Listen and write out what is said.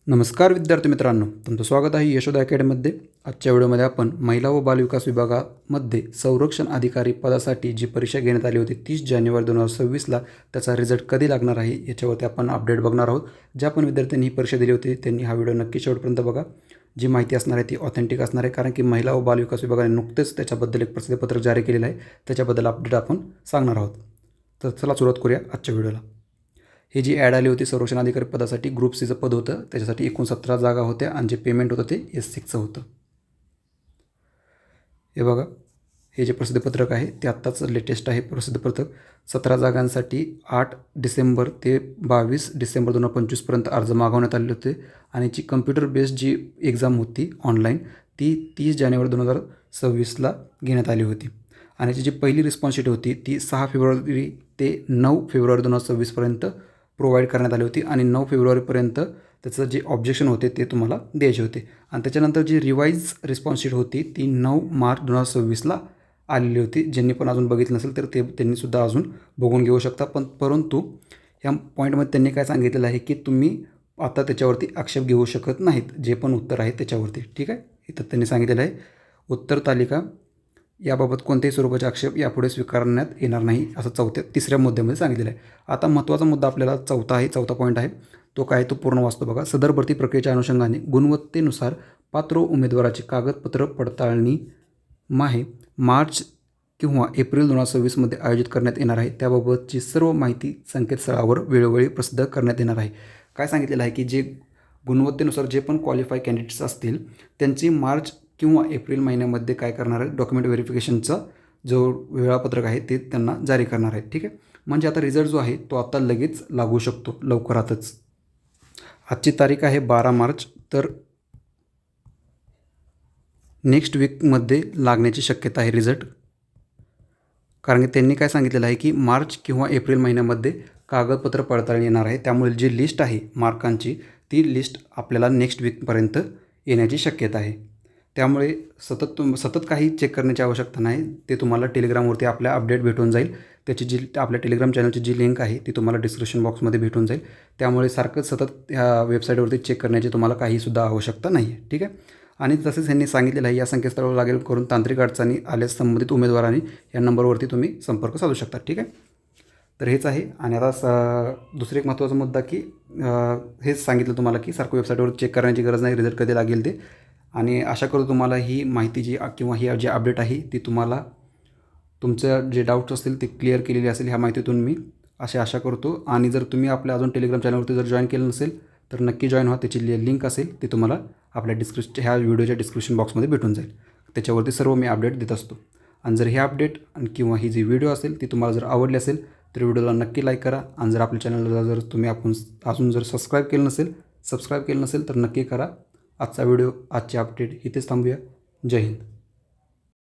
नमस्कार विद्यार्थी मित्रांनो, तुमचं स्वागत आहे यशोदा अकॅडमीमध्ये। आजच्या व्हिडिओमध्ये आपण महिला व बालविकास विभागामध्ये संरक्षण अधिकारी पदासाठी जी परीक्षा घेण्यात आली होती 30 जानेवारी 2026ला त्याचा रिझल्ट कधी लागणार आहे याच्यावरती आपण अपडेट बघणार आहोत। ज्या पण विद्यार्थ्यांनी ही परीक्षा दिली होती त्यांनी हा व्हिडिओ नक्की शेवटपर्यंत बघा। जी माहिती असणार आहे ती ऑथेंटिक असणार आहे, कारण की महिला व बालविकास विभागाने नुकतेच त्याच्याबद्दल एक प्रसिद्धीपत्रक जारी केलेलं आहे, त्याच्याबद्दल अपडेट आपण सांगणार आहोत। तर चला सुरुवात करूया आजच्या व्हिडिओला। ही जी ॲड आली होती संरक्षण अधिकारी पदासाठी ग्रुप सीचं पद होतं, त्याच्यासाठी एकूण 17 जागा होत्या आणि जे पेमेंट होतं ते S6चं होतं। हे बघा, हे जे प्रसिद्धीपत्रक आहे ते आत्ताच लेटेस्ट आहे प्रसिद्धीपत्रक। 17 जागांसाठी 8 डिसेंबर ते 22 डिसेंबर 2025पर्यंत अर्ज मागवण्यात आले होते आणि जी कम्प्युटर बेस्ड जी एक्झाम होती ऑनलाईन ती 30 जानेवारी 2026ला घेण्यात आली होती आणि जी पहिली रिस्पॉन्स शीट होती ती 6 फेब्रुवारी ते 9 फेब्रुवारी 2026पर्यंत प्रोव्हाइड करण्यात आली होती आणि 9 फेब्रुवारीपर्यंत त्याचं जे ऑब्जेक्शन होते ते तुम्हाला द्यायचे होते आणि त्याच्यानंतर जी रिवाईज रिस्पॉन्स शीट होती ती 9 मार्च 2026ला आलेली होती। ज्यांनी पण अजून बघितलं नसेल तर त्यांनीसुद्धा अजून बघून घेऊ शकता। परंतु ह्या पॉईंटमध्ये त्यांनी काय सांगितलेलं आहे की तुम्ही आता त्याच्यावरती आक्षेप घेऊ शकत नाहीत, जे पण उत्तर आहे त्याच्यावरती। ठीक आहे, इथं त्यांनी सांगितलेलं आहे उत्तर तालिका याबाबत कोणत्याही स्वरूपाचे आक्षेप यापुढे स्वीकारण्यात येणार नाही, असं तिसऱ्या मुद्द्यामध्ये सांगितलेलं आहे। आता महत्त्वाचा मुद्दा आपल्याला चौथा पॉईंट आहे, तो काय तो पूर्ण वाचतो बघा। सदर भरती प्रक्रियेच्या अनुषंगाने गुणवत्तेनुसार पात्र उमेदवाराची कागदपत्र पडताळणी मार्च किंवा एप्रिल 2026मध्ये आयोजित करण्यात येणार आहे। त्याबाबतची सर्व माहिती संकेतस्थळावर वेळोवेळी प्रसिद्ध करण्यात येणार आहे। काय सांगितलेलं आहे की जे गुणवत्तेनुसार जे पण क्वालिफाय कॅन्डिडेट्स असतील त्यांची मार्च किंवा एप्रिल महिन्यामध्ये काय करणार आहे, डॉक्युमेंट व्हेरिफिकेशनचा जो वेळापत्रक आहे ते त्यांना जारी करणार आहे। ठीक आहे, म्हणजे आता रिझल्ट जो आहे तो आता लगेच लागू शकतो लवकरातच। आजची तारीख आहे 12 मार्च, तर नेक्स्ट वीकमध्ये लागण्याची शक्यता आहे रिझल्ट, कारण की त्यांनी काय सांगितलेलं आहे की मार्च किंवा एप्रिल महिन्यामध्ये कागदपत्र पडताळणी येणार आहे। त्यामुळे जी लिस्ट आहे मार्कांची ती लिस्ट आपल्याला नेक्स्ट वीकपर्यंत येण्याची शक्यता आहे। त्यामुळे सतत काही चेक करण्याची आवश्यकता नाही, ते तुम्हाला टेलिग्रामवरती आपल्या अपडेट भेटून जाईल। त्याची जी आपल्या टेलिग्राम चॅनलची जी लिंक आहे ती तुम्हाला डिस्क्रिप्शन बॉक्समध्ये भेटून जाईल। त्यामुळे सारखं सतत ह्या वेबसाईटवरती चेक करण्याची तुम्हाला काहीसुद्धा आवश्यकता नाही आहे। ठीक आहे, आणि तसेच यांनी सांगितलेलं आहे या संकेतस्थळावर लागेल करून तांत्रिक अडचणी आल्यास संबंधित उमेदवारांनी या नंबरवरती तुम्ही संपर्क साधू शकता। ठीक आहे, तर हेच आहे। आणि आता दुसरा एक महत्त्वाचा मुद्दा की हेच सांगितलं तुम्हाला की सारखं वेबसाईटवर चेक करण्याची गरज नाही, रिझल्ट कधी लागेल ते। आणि आशा करू तुम्हाला ही माहिती जी किंवा ही जी अपडेट आहे ती तुम्हाला तुमचं जे डाऊट्स असतील ते क्लिअर केलेली असेल ह्या माहितीतून मी अशी आशा करतो। आणि जर तुम्ही आपल्या अजून टेलिग्राम चॅनलवरती जर जॉईन केलं नसेल तर नक्की जॉईन व्हा, त्याची लिंक असेल ती तुम्हाला आपल्या ह्या व्हिडिओच्या डिस्क्रिप्शन बॉक्समध्ये भेटून जाईल। त्याच्यावरती सर्व मी अपडेट देत असतो। आणि जर हे अपडेट किंवा ही जी व्हिडिओ असेल ती तुम्हाला जर आवडली असेल तर व्हिडिओला नक्की लाईक करा आणि जर आपल्या चॅनलला जर तुम्ही अजून जर सबस्क्राईब केलं नसेल तर नक्की करा। आजचा व्हिडिओ आजचे अपडेट इथेच थांबूया। जय हिंद।